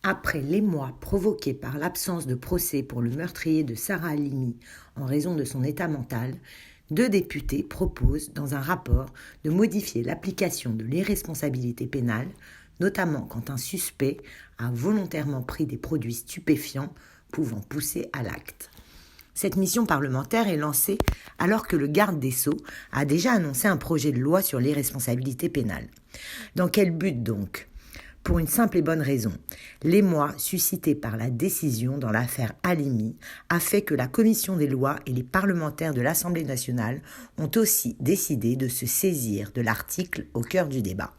Après l'émoi provoqué par l'absence de procès pour le meurtrier de Sarah Halimi en raison de son état mental, 2 députés proposent dans un rapport de modifier l'application de l'irresponsabilité pénale, notamment quand un suspect a volontairement pris des produits stupéfiants pouvant pousser à l'acte. Cette mission parlementaire est lancée alors que le garde des Sceaux a déjà annoncé un projet de loi sur l'irresponsabilité pénale. Dans quel but donc ? Pour une simple et bonne raison. L'émoi suscité par la décision dans l'affaire Halimi a fait que la commission des lois et les parlementaires de l'Assemblée nationale ont aussi décidé de se saisir de l'article au cœur du débat.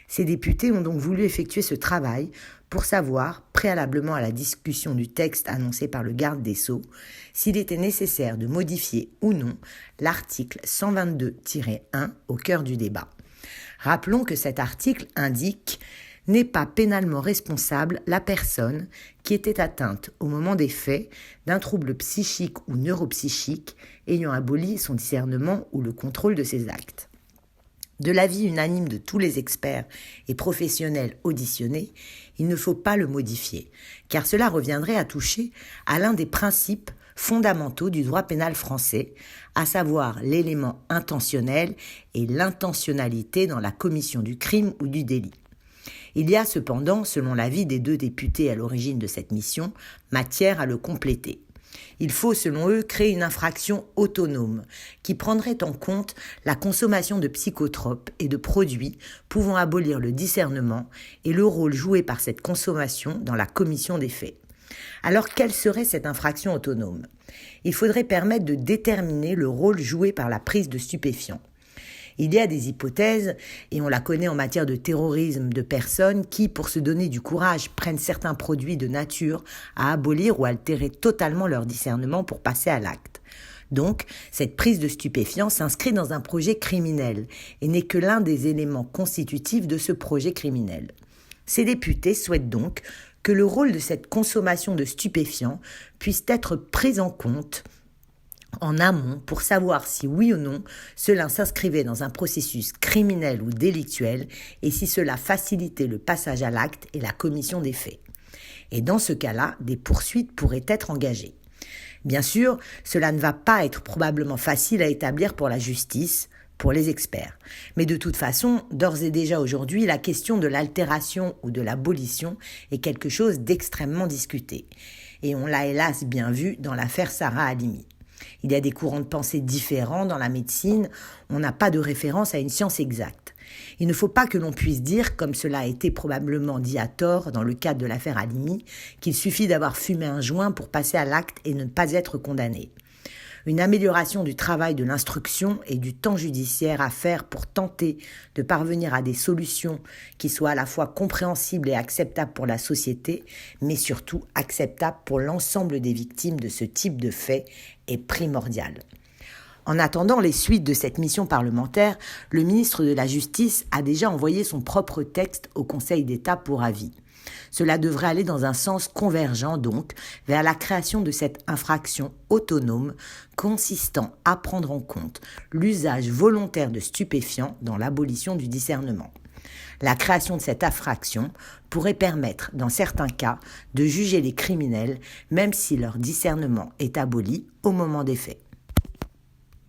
Ces députés ont donc voulu effectuer ce travail pour savoir, préalablement à la discussion du texte annoncé par le garde des Sceaux, s'il était nécessaire de modifier ou non l'article 122-1 au cœur du débat. Rappelons que cet article indique « n'est pas pénalement responsable la personne qui était atteinte au moment des faits d'un trouble psychique ou neuropsychique ayant aboli son discernement ou le contrôle de ses actes ». De l'avis unanime de tous les experts et professionnels auditionnés, il ne faut pas le modifier, car cela reviendrait à toucher à l'un des principes fondamentaux du droit pénal français, à savoir l'élément intentionnel et l'intentionnalité dans la commission du crime ou du délit. Il y a cependant, selon l'avis des 2 députés à l'origine de cette mission, matière à le compléter. Il faut, selon eux, créer une infraction autonome qui prendrait en compte la consommation de psychotropes et de produits pouvant abolir le discernement et le rôle joué par cette consommation dans la commission des faits. Alors, quelle serait cette infraction autonome ? Il faudrait permettre de déterminer le rôle joué par la prise de stupéfiants. Il y a des hypothèses, et on la connaît en matière de terrorisme, de personnes qui, pour se donner du courage, prennent certains produits de nature à abolir ou altérer totalement leur discernement pour passer à l'acte. Donc, cette prise de stupéfiants s'inscrit dans un projet criminel et n'est que l'un des éléments constitutifs de ce projet criminel. Ces députés souhaitent donc que le rôle de cette consommation de stupéfiants puisse être pris en compte en amont pour savoir si oui ou non cela s'inscrivait dans un processus criminel ou délictuel et si cela facilitait le passage à l'acte et la commission des faits. Et dans ce cas-là, des poursuites pourraient être engagées. Bien sûr, cela ne va pas être probablement facile à établir pour la justice, pour les experts. Mais de toute façon, d'ores et déjà aujourd'hui, la question de l'altération ou de l'abolition est quelque chose d'extrêmement discuté. Et on l'a hélas bien vu dans l'affaire Sarah Halimi. Il y a des courants de pensée différents dans la médecine, on n'a pas de référence à une science exacte. Il ne faut pas que l'on puisse dire, comme cela a été probablement dit à tort dans le cadre de l'affaire Halimi, qu'il suffit d'avoir fumé un joint pour passer à l'acte et ne pas être condamné. Une amélioration du travail de l'instruction et du temps judiciaire à faire pour tenter de parvenir à des solutions qui soient à la fois compréhensibles et acceptables pour la société, mais surtout acceptables pour l'ensemble des victimes de ce type de fait est primordiale. En attendant les suites de cette mission parlementaire, le ministre de la Justice a déjà envoyé son propre texte au Conseil d'État pour avis. Cela devrait aller dans un sens convergent donc vers la création de cette infraction autonome consistant à prendre en compte l'usage volontaire de stupéfiants dans l'abolition du discernement. La création de cette infraction pourrait permettre, dans certains cas, de juger les criminels même si leur discernement est aboli au moment des faits.